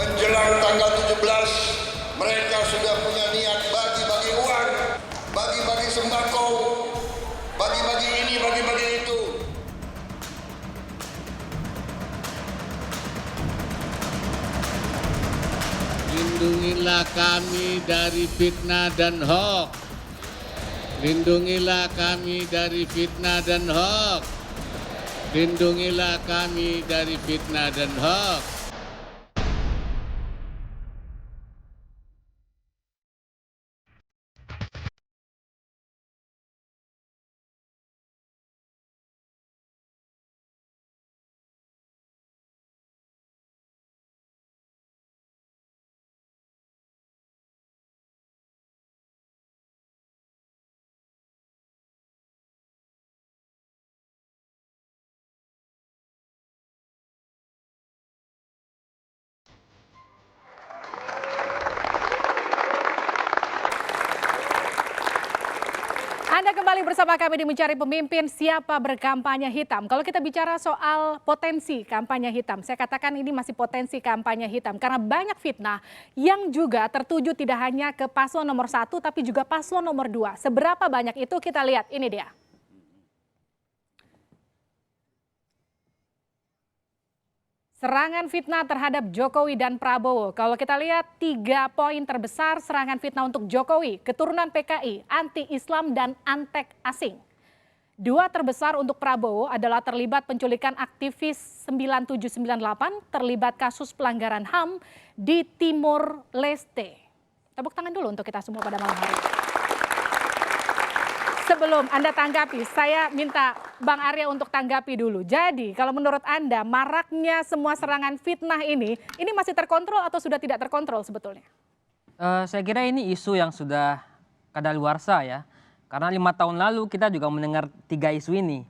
menjelang tanggal 17 mereka sudah punya niat bagi-bagi uang, bagi-bagi sembako, bagi-bagi ini, bagi-bagi itu. Lindungilah kami dari fitnah dan hoaks. Lindungilah kami dari fitnah dan hoaks. Lindungilah kami dari fitnah dan hoaks. Anda kembali bersama kami di Mencari Pemimpin Siapa Berkampanye Hitam. Kalau kita bicara soal potensi kampanye hitam, saya katakan ini masih potensi kampanye hitam. Karena banyak fitnah yang juga tertuju tidak hanya ke paslon nomor 1 tapi juga paslon nomor 2. Seberapa banyak itu kita lihat, ini dia. Serangan fitnah terhadap Jokowi dan Prabowo. Kalau kita lihat 3 poin terbesar serangan fitnah untuk Jokowi, keturunan PKI, anti-Islam dan antek asing. 2 terbesar untuk Prabowo adalah terlibat penculikan aktivis 9798, terlibat kasus pelanggaran HAM di Timor Leste. Tepuk tangan dulu untuk kita semua pada malam hari ini. Sebelum Anda tanggapi, saya minta Bang Arya untuk tanggapi dulu. Jadi kalau menurut Anda maraknya semua serangan fitnah ini masih terkontrol atau sudah tidak terkontrol sebetulnya? Saya kira ini isu yang sudah kadaluarsa ya. Karena 5 tahun lalu kita juga mendengar 3 isu ini.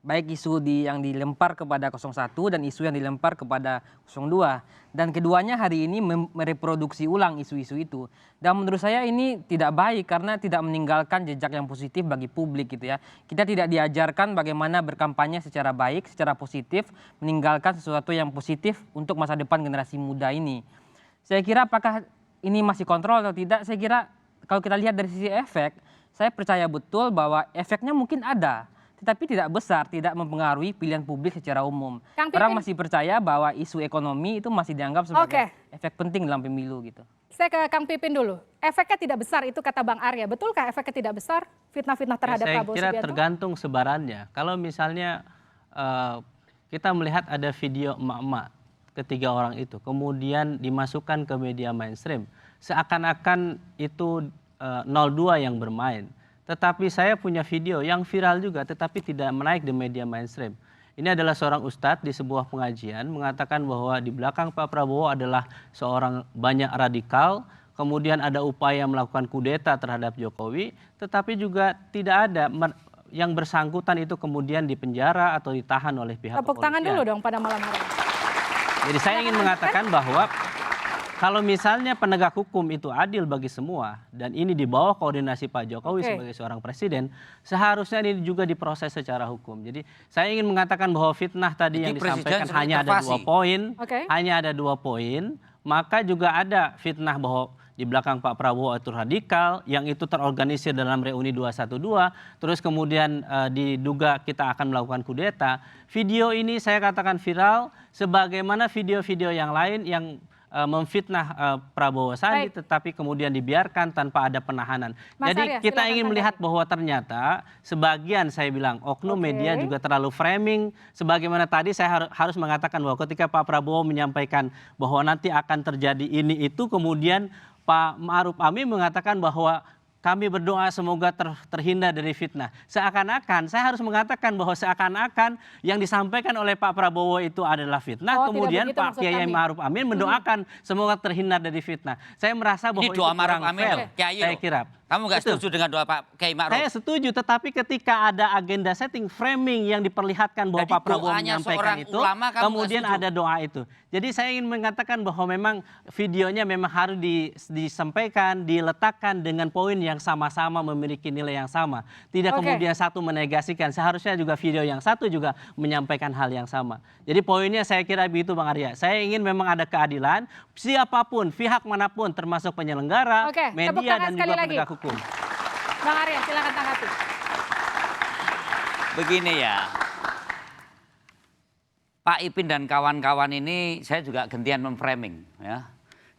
Baik isu yang dilempar kepada 01 dan isu yang dilempar kepada 02. Dan keduanya hari ini mereproduksi ulang isu-isu itu. Dan menurut saya ini tidak baik karena tidak meninggalkan jejak yang positif bagi publik gitu ya. Kita tidak diajarkan bagaimana berkampanye secara baik, secara positif, meninggalkan sesuatu yang positif untuk masa depan generasi muda ini. Saya kira apakah ini masih kontrol atau tidak, saya kira kalau kita lihat dari sisi efek, saya percaya betul bahwa efeknya mungkin ada. Tetapi tidak besar, tidak mempengaruhi pilihan publik secara umum. Orang masih percaya bahwa isu ekonomi itu masih dianggap sebagai efek penting dalam pemilu gitu. Saya ke Kang Pipin dulu. Efeknya tidak besar itu kata Bang Arya. Betulkah efeknya tidak besar fitnah-fitnah terhadap Prabowo Subianto? Saya kira tergantung sebarannya. Kalau misalnya kita melihat ada video emak-emak ketiga orang itu, kemudian dimasukkan ke media mainstream, seakan-akan itu 02 yang bermain. Tetapi saya punya video yang viral juga tetapi tidak menaik di media mainstream. Ini adalah seorang ustadz di sebuah pengajian mengatakan bahwa di belakang Pak Prabowo adalah seorang banyak radikal, kemudian ada upaya melakukan kudeta terhadap Jokowi, tetapi juga tidak ada yang bersangkutan itu kemudian dipenjara atau ditahan oleh pihak kepolisian. Tepuk tangan dulu dong pada malam hari ini. Jadi saya ingin mengatakan bahwa kalau misalnya penegak hukum itu adil bagi semua dan ini di bawah koordinasi Pak Jokowi sebagai seorang presiden, seharusnya ini juga diproses secara hukum. Jadi saya ingin mengatakan bahwa fitnah tadi yang disampaikan hanya ada 2 poin, hanya ada 2 poin, maka juga ada fitnah bahwa di belakang Pak Prabowo itu radikal, yang itu terorganisir dalam reuni 212, terus kemudian diduga kita akan melakukan kudeta. Video ini saya katakan viral, sebagaimana video-video yang lain yang memfitnah Prabowo Sandi tetapi kemudian dibiarkan tanpa ada penahanan. Jadi kita ingin melihat bahwa ternyata sebagian saya bilang oknum media juga terlalu framing, sebagaimana tadi saya harus mengatakan bahwa ketika Pak Prabowo menyampaikan bahwa nanti akan terjadi ini itu, kemudian Pak Ma'ruf Amin mengatakan bahwa kami berdoa semoga terhindar dari fitnah. Seakan-akan, saya harus mengatakan bahwa seakan-akan yang disampaikan oleh Pak Prabowo itu adalah fitnah. Kemudian Pak Kiai Ma'ruf Amin mendoakan semoga terhindar dari fitnah. Saya merasa bahwa itu kurang fair, saya kira. Kamu nggak setuju dengan doa Pak Kiai Ma'ruf? Saya setuju, tetapi ketika ada agenda setting framing yang diperlihatkan bahwa Jadi Pak Prabowo doanya menyampaikan seorang itu, ulama kamu kemudian nggak setuju? ada doa itu. Jadi saya ingin mengatakan bahwa memang videonya memang harus disampaikan, diletakkan dengan poin yang sama-sama memiliki nilai yang sama. Tidak Oke. kemudian satu menegasikan, seharusnya juga video yang satu juga menyampaikan hal yang sama. Jadi poinnya saya kira begitu Bang Arya. Saya ingin memang ada keadilan, siapapun, pihak manapun termasuk penyelenggara, Oke, tepuk media tangan dan sekali juga lagi. penegak hukum. Bang Arya, silakan tanggapi. Begini ya, Pak Ipin dan kawan-kawan ini saya juga gantian memframing ya.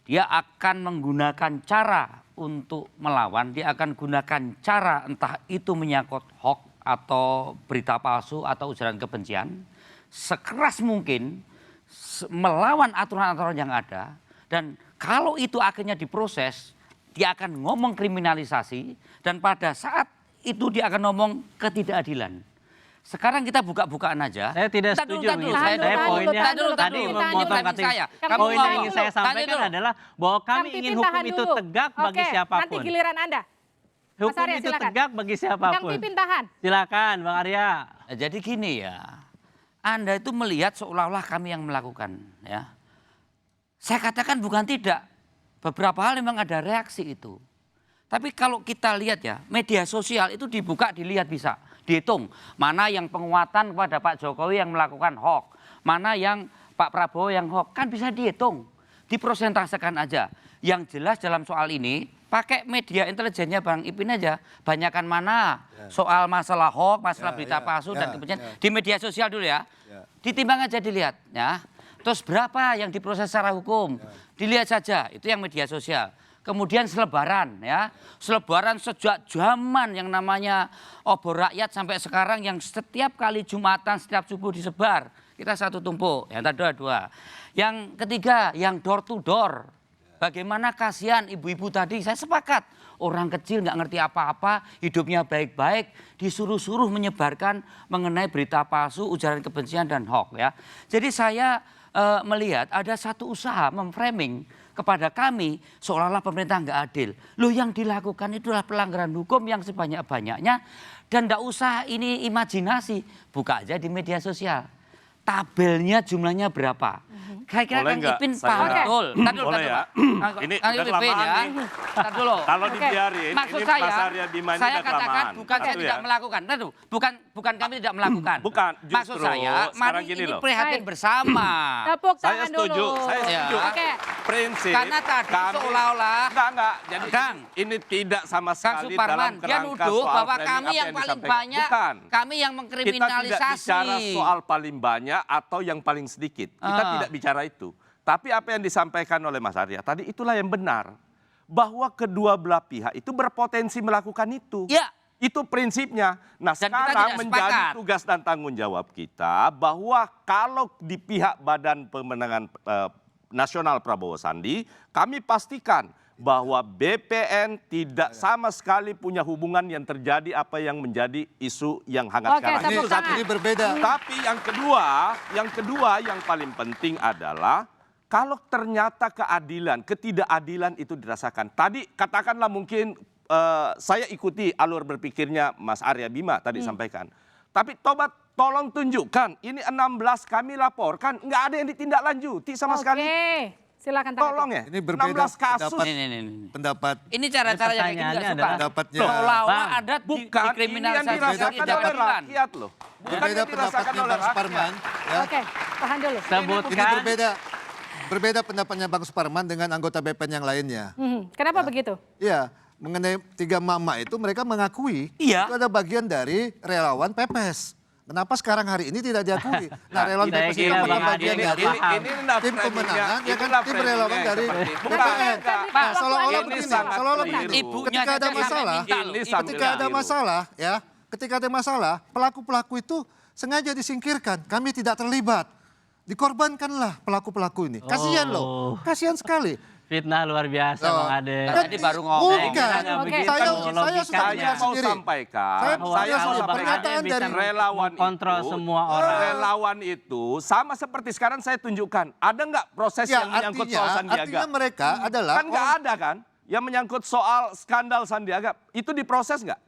Dia akan menggunakan cara untuk melawan, dia akan gunakan cara entah itu menyangkut hoax atau berita palsu atau ujaran kebencian sekeras mungkin melawan aturan-aturan yang ada, dan kalau itu akhirnya diproses dia akan ngomong kriminalisasi, dan pada saat itu dia akan ngomong ketidakadilan. Sekarang kita buka-bukaan aja. Saya tidak Tahan dulu, setuju. tahan dulu. Saya Tahan poinnya dulu, tadi tahan dulu. memotong Tahan kata dulu, saya. Kang poin Pipin, yang ingin saya tahan sampaikan dulu. adalah bahwa Kang kami Pipin, ingin hukum tahan itu dulu. tegak bagi Oke, siapapun. nanti giliran Anda. Hukum Arya, itu silakan. tegak bagi Kang siapapun. Pipin tahan. Silakan Bang Arya. Jadi gini ya, Anda itu melihat seolah-olah kami yang melakukan ya. Saya katakan bukan tidak, beberapa hal memang ada reaksi itu. Tapi kalau kita lihat ya, media sosial itu dibuka, dilihat bisa, dihitung. Mana yang penguatan kepada Pak Jokowi yang melakukan hoax, mana yang Pak Prabowo yang hoax, kan bisa dihitung. Diprosentasekan aja. Yang jelas dalam soal ini, pakai media intelijennya Bang Ipin aja, banyakan mana soal masalah hoax, masalah berita palsu dan kemudian di media sosial dulu ya. Ditimbang aja dilihat ya. Terus berapa yang diproses secara hukum? Dilihat saja, itu yang media sosial. Kemudian selebaran ya. Selebaran sejak zaman yang namanya obor rakyat sampai sekarang yang setiap kali Jumatan, setiap subuh disebar. Kita satu tumpuk, yang tadi dua. Yang ketiga, yang door to door. Bagaimana kasihan ibu-ibu tadi, saya sepakat. Orang kecil nggak ngerti apa-apa, hidupnya baik-baik, disuruh-suruh menyebarkan mengenai berita palsu, ujaran kebencian dan hoax ya. Jadi saya melihat ada satu usaha memframing kepada kami seolah-olah pemerintah nggak adil. Loh, yang dilakukan itulah pelanggaran hukum yang sebanyak-banyaknya, dan nggak usah ini imajinasi, buka aja di media sosial. Tabelnya jumlahnya berapa? Kira-kira Boleh Kang nggak Ipin saya- paham betul. Tadi dulu, Boleh tadi ya? dulu, Pak. Ini Kang udah Ipin ya. kelamaan nih. Tadi dulu. Kalau Oke. dibiarin, Maksud ini saya, Mas Arya Bima ini saya udah katakan kelamaan. bukan saya Satu tidak ya. melakukan. Tadu, bukan kami tidak melakukan. Bukan, Maksud justru saya, sekarang mari gini ini loh. prihatin Baik. bersama. Tepuk Saya tangan setuju, dulu. saya setuju. Oke. Prinsip. Karena tadi seolah-olah Enggak. Jadi Kang, ini tidak sama Kang sekali Suparman, dalam dia kerangka nuduh soal bahwa framing kami apa yang paling disampaikan. banyak, Bukan. kami yang Kita tidak mengkriminalisasi. bicara soal paling banyak atau yang paling sedikit. Kita tidak bicara itu. Tapi apa yang disampaikan oleh Mas Arya tadi itulah yang benar. Bahwa kedua belah pihak itu berpotensi melakukan itu. Ya. Itu prinsipnya. Nah, Dan kita sekarang tidak menjadi sepakat. tugas dan tanggung jawab kita bahwa kalau di pihak Badan Pemenangan Nasional Prabowo Sandi, kami pastikan bahwa BPN tidak sama sekali punya hubungan yang terjadi apa yang menjadi isu yang hangat Oke, sekarang. tepuk Itu satu. tangan. Ini berbeda. Tapi yang kedua yang paling penting adalah kalau ternyata ketidakadilan itu dirasakan. Tadi katakanlah mungkin saya ikuti alur berpikirnya Mas Arya Bima tadi sampaikan. Tapi tolong tunjukkan, ini 16 kami laporkan, nggak ada yang ditindaklanjuti sama sekali. Oke, silakan tanggapi. Tolong ya, Ini berbeda 16 kasus. pendapat. Ini. Pendapat Ini cara-cara yang kayak gini nggak Pertanyaannya suka. pendapatnya. Seolah-olah Bang, ada Bukan, ini yang dikriminalisasi dirasakan oleh ketidakadilan. rakyat loh. Bukan Berbeda yang dirasakan pendapatnya oleh Bang rakyat. Suparman. Ya. Oke, tahan dulu. Ini Sebutkan berbeda pendapatnya Bang Suparman dengan anggota BPN yang lainnya. Kenapa begitu? Iya, mengenai 3 mama itu mereka mengakui Iya. itu ada bagian dari relawan Pepes. Kenapa sekarang hari ini tidak diakui? Nah, relawan saya Pepes itu kira bukan Bang bagian Adi dari paham. tim pemenangan, ya kan tim relawan dari BPN. Pak, Nah, seolah-olah ini begini, sangat seolah-olah keliru. begini. Ibunya Ketika ada saja sampai masalah, minta loh. Ini sangat ketika ada keliru. masalah, ya, ketika ada masalah, pelaku-pelaku itu sengaja disingkirkan. Kami tidak terlibat. Dikorbankanlah pelaku-pelaku ini. Kasihan loh, kasihan sekali. fitnah luar biasa Loh, Bang Ade. Tadi baru ngomong. Bukan. Oke. Saya Logikanya. sudah Saya bilang mau sendiri. sampaikan, Saya Bahwa saya kalau sudah Bang Ade pernyataan bisa dari relawan kontrol itu, semua orang. relawan itu sama seperti sekarang saya tunjukkan. Ada nggak proses Ya, yang menyangkut soal artinya Sandiaga? mereka adalah Kan nggak ada kan? yang menyangkut soal skandal Sandiaga, itu diproses nggak?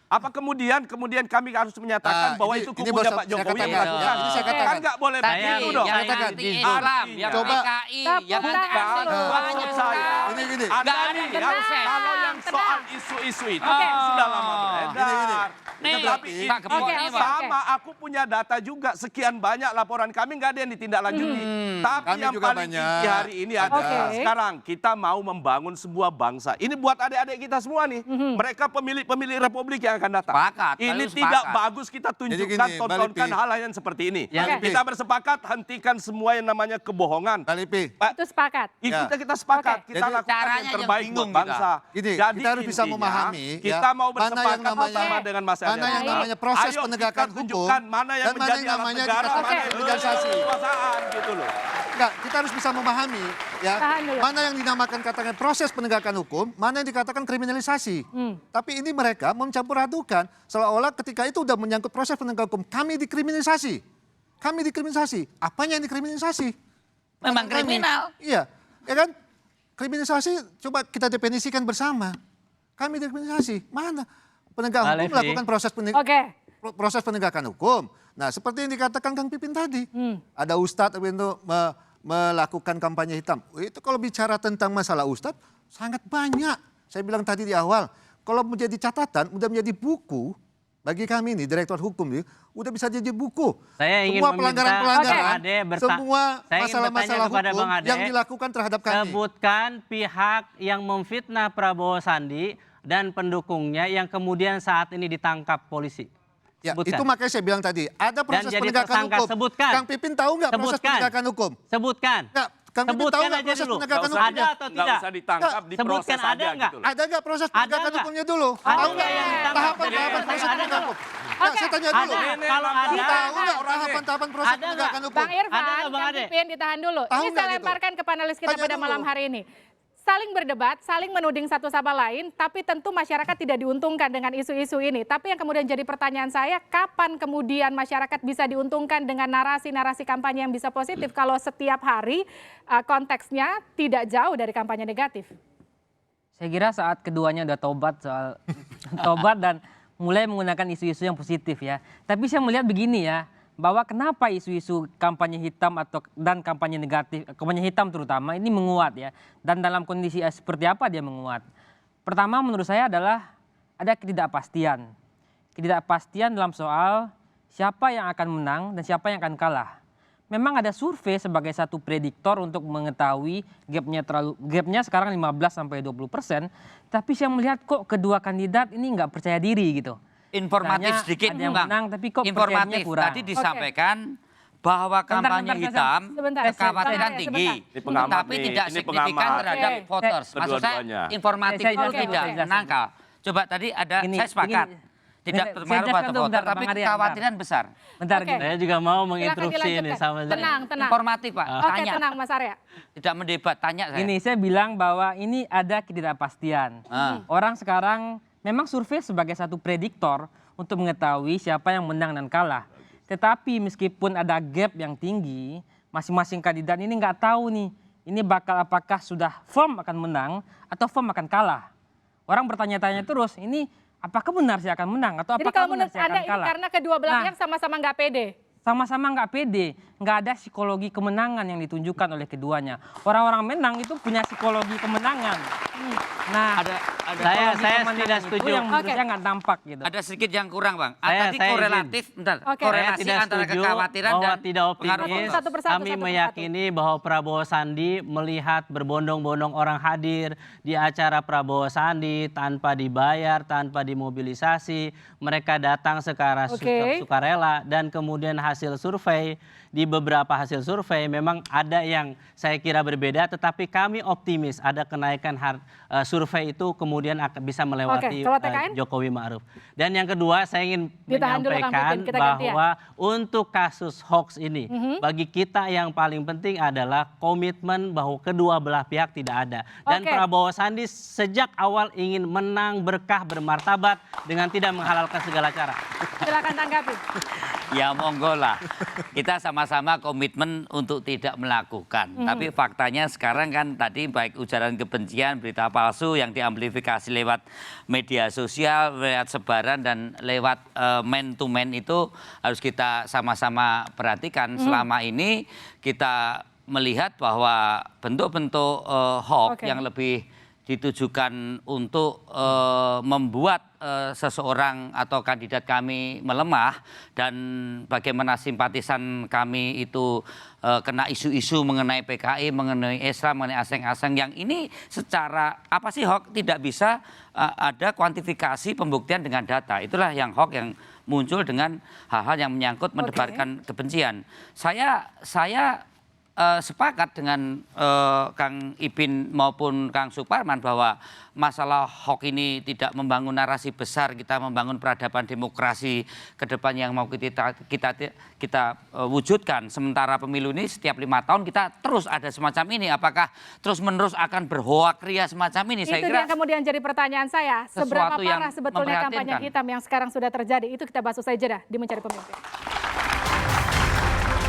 Apa kemudian kami harus menyatakan bahwa itu kubunya Pak Jokowi yang melakukan? Ini saya katakan. Kan nggak boleh Tadi begitu dong. yang Katakan. anti-Islam, yang Coba. PKI, yang Tepuk anti-asing, tangan. banyak Maksud saya, sekali. Ini. Anda Nggak ada nih, proses. kalau yang soal isu-isu itu sudah lama beredar. Nih, Tapi Pak Gembong Oke, nih, oke, Pak. sama aku punya data juga, sekian banyak laporan kami nggak ada yang ditindaklanjuti. Tapi Kami yang juga paling banyak. inti hari ini adalah Oke. sekarang kita mau membangun sebuah bangsa. Ini buat adik-adik kita semua nih. Mereka pemilih republik yang akan datang. Sepakat, Ini kalau tidak sepakat. bagus kita tunjukkan, gini, tontonkan Mbak Lipi. hal yang seperti ini. Mbak Lipi. Kita bersepakat hentikan semua yang namanya kebohongan. Mbak Lipi. Itu sepakat. Itu Ya. kita sepakat, Oke. kita Jadi, lakukan caranya yang yang terbaik bingung buat bangsa. Gini, Jadi kita harus bisa intinya, memahami kita ya, mau mana yang bersepakat namanya- bersama dengan Mas mana Elias. yang namanya proses Ayo penegakan kita tunjukkan hukum mana yang dan mana menjadi yang alat namanya negara, dikatakan mana yang legalisasi. kekuasaan gitu loh. Enggak, kita harus bisa memahami ya, Tahan dulu. mana yang dinamakan katakan proses penegakan hukum, mana yang dikatakan kriminalisasi. Tapi ini mereka mencampur adukan seolah-olah ketika itu udah menyangkut proses penegakan hukum, kami dikriminalisasi. Kami dikriminalisasi. Apanya yang dikriminalisasi? Memang Kami. kriminal. Iya, ya kan? Kriminalisasi coba kita definisikan bersama. Kami dikriminalisasi. Mana? Penegak Mbak hukum Levi. melakukan Oke. proses penegakan hukum. Nah, seperti yang dikatakan Kang Pipin tadi, ada ustadz untuk melakukan kampanye hitam. Itu kalau bicara tentang masalah ustadz, sangat banyak. Saya bilang tadi di awal, kalau menjadi catatan, udah menjadi buku, bagi kami nih, Direktur Hukum nih, udah bisa jadi buku. Saya ingin semua meminta pelanggaran-pelanggaran, Bang Ade semua saya ingin masalah-masalah bertanya kepada hukum Bang Ade, yang dilakukan terhadap kami. Sebutkan pihak yang memfitnah Prabowo Sandi dan pendukungnya yang kemudian saat ini ditangkap polisi. Ya, Sebutkan. itu makanya saya bilang tadi, ada proses jadi penegakan tersangka, hukum. sebutkan. Kang Pipin tahu nggak proses Sebutkan. penegakan hukum? Sebutkan. Nggak, Kang Pipin tahu Sebutkan nggak aja proses dulu. penegakan Nggak usah hukumnya? Ada atau Nggak tidak? usah ditangkap, Sebutkan diproses ada aja nggak? gitu loh. Ada nggak proses Ada penegakan nggak? hukumnya dulu? Ada Tahu nggak yang ditangkap? tahapan-tahapan proses Ada penegakan nggak? hukum? Nggak, saya tanya dulu. Ada, kalau ada. Tahu nggak tahapan-tahapan proses Ada nggak? penegakan hukum? Bang Irfan, Ada nggak, Bang Kang Ade? Pipin ditahan dulu. Tahu Ini nggak saya gitu? lemparkan ke panelis kita Tanya pada dulu. malam hari ini. Saling berdebat, saling menuding satu sama lain, tapi tentu masyarakat tidak diuntungkan dengan isu-isu ini. Tapi yang kemudian jadi pertanyaan saya, kapan kemudian masyarakat bisa diuntungkan dengan narasi-narasi kampanye yang bisa positif kalau setiap hari konteksnya tidak jauh dari kampanye negatif? Saya kira saat keduanya udah tobat soal tobat dan mulai menggunakan isu-isu yang positif ya. Tapi saya melihat begini ya, bahwa kenapa isu-isu kampanye hitam dan kampanye negatif, kampanye hitam terutama ini menguat ya. Dan dalam kondisi seperti apa dia menguat? Pertama menurut saya adalah ada ketidakpastian. Ketidakpastian dalam soal siapa yang akan menang dan siapa yang akan kalah. Memang ada survei sebagai satu prediktor untuk mengetahui gapnya sekarang 15-20%, tapi saya melihat kok kedua kandidat ini nggak percaya diri gitu. Informatif Misalnya sedikit, ada yang Bang. menang, tapi kok Informatif. percayanya kurang. Tadi disampaikan bahwa kampanye bentar, hitam sebentar. kekhawatiran Sebentar. tinggi, Ini pengamat tapi nih, tidak ini signifikan pengamat. terhadap Oke. voters. Maksud saya Kedua-duanya. informatif Saya itu jelaskan, tidak saya jelaskan. menangkal. Coba tadi ada, Ini, saya sepakat. ini. Tidak Saya berpengaruh jelaskan pada dulu, voter, bentar, tapi Bang Arya, kekhawatiran besar. Bentar Oke. gitu. Saya juga mau Silakan menginterupsi ini dilanjutkan. sama Tenang, tenang. Informatif, Pak. Oke, Tanya. tenang Mas Arya. Tidak mendebat, tanya saya. Ini saya bilang bahwa ini ada ketidakpastian. Orang sekarang memang survei sebagai satu prediktor untuk mengetahui siapa yang menang dan kalah. Tetapi meskipun ada gap yang tinggi, masing-masing kandidat ini nggak tahu nih, ini bakal apakah sudah firm akan menang atau firm akan kalah. Orang bertanya-tanya terus, ini apakah benar saya akan menang atau Jadi apakah kalau benar menurut saya Anda akan ini kalah? karena kedua belah Nah, pihak sama-sama nggak pede? sama-sama nggak pede, nggak ada psikologi kemenangan yang ditunjukkan oleh keduanya. Orang-orang menang itu punya psikologi kemenangan. Nah, Saya psikologi tidak kemenangan setuju. itu yang menurut Oke. saya nggak tampak gitu. Ada sedikit yang kurang, Bang. Saya Tadi izin. korelatif, bentar. Oke. Saya Korelasi tidak antara setuju kekhawatiran bahwa dan tidak pengaruh optimis. voter. Satu persatu, Kami satu persatu. meyakini bahwa Prabowo Sandi melihat berbondong-bondong orang hadir di acara Prabowo Sandi tanpa dibayar, tanpa dimobilisasi. Mereka datang secara Oke. sukarela dan kemudian hasil survei, di beberapa hasil survei memang ada yang saya kira berbeda, tetapi kami optimis ada kenaikan survei itu kemudian akan bisa melewati Oke, kalau TKN? Jokowi Ma'ruf. Dan yang kedua saya ingin Ditahan dulu, Kang menyampaikan Pipin, kita gantian. bahwa untuk kasus hoax ini, bagi kita yang paling penting adalah komitmen bahwa kedua belah pihak tidak ada. Dan Oke. Prabowo Sandi sejak awal ingin menang berkah bermartabat dengan tidak menghalalkan segala cara. Silakan tanggapi. Ya monggo lah. Kita sama-sama komitmen untuk tidak melakukan. Tapi faktanya sekarang kan tadi baik ujaran kebencian, berita palsu yang diamplifikasi lewat media sosial, lewat sebaran dan lewat man to man itu harus kita sama-sama perhatikan. Selama ini kita melihat bahwa bentuk-bentuk hoax yang lebih ditujukan untuk membuat seseorang atau kandidat kami melemah dan bagaimana simpatisan kami itu kena isu-isu mengenai PKI, mengenai Islam, mengenai asing-asing yang ini secara apa sih hoax tidak bisa ada kuantifikasi pembuktian dengan data. Itulah yang hoax yang muncul dengan hal-hal yang menyangkut mendebarkan kebencian. Saya sepakat dengan Kang Ipin maupun Kang Suparman bahwa masalah hoax ini tidak membangun narasi besar, kita membangun peradaban demokrasi ke depan yang mau kita wujudkan. Sementara pemilu ini setiap 5 tahun kita terus ada semacam ini. Apakah terus-menerus akan berhoak ria semacam ini? Itu dia yang kemudian jadi pertanyaan saya. Seberapa sesuatu yang parah sebetulnya kampanye memprihatinkan. hitam yang sekarang sudah terjadi? Itu kita bahas usai jeda di Mencari Pemimpin.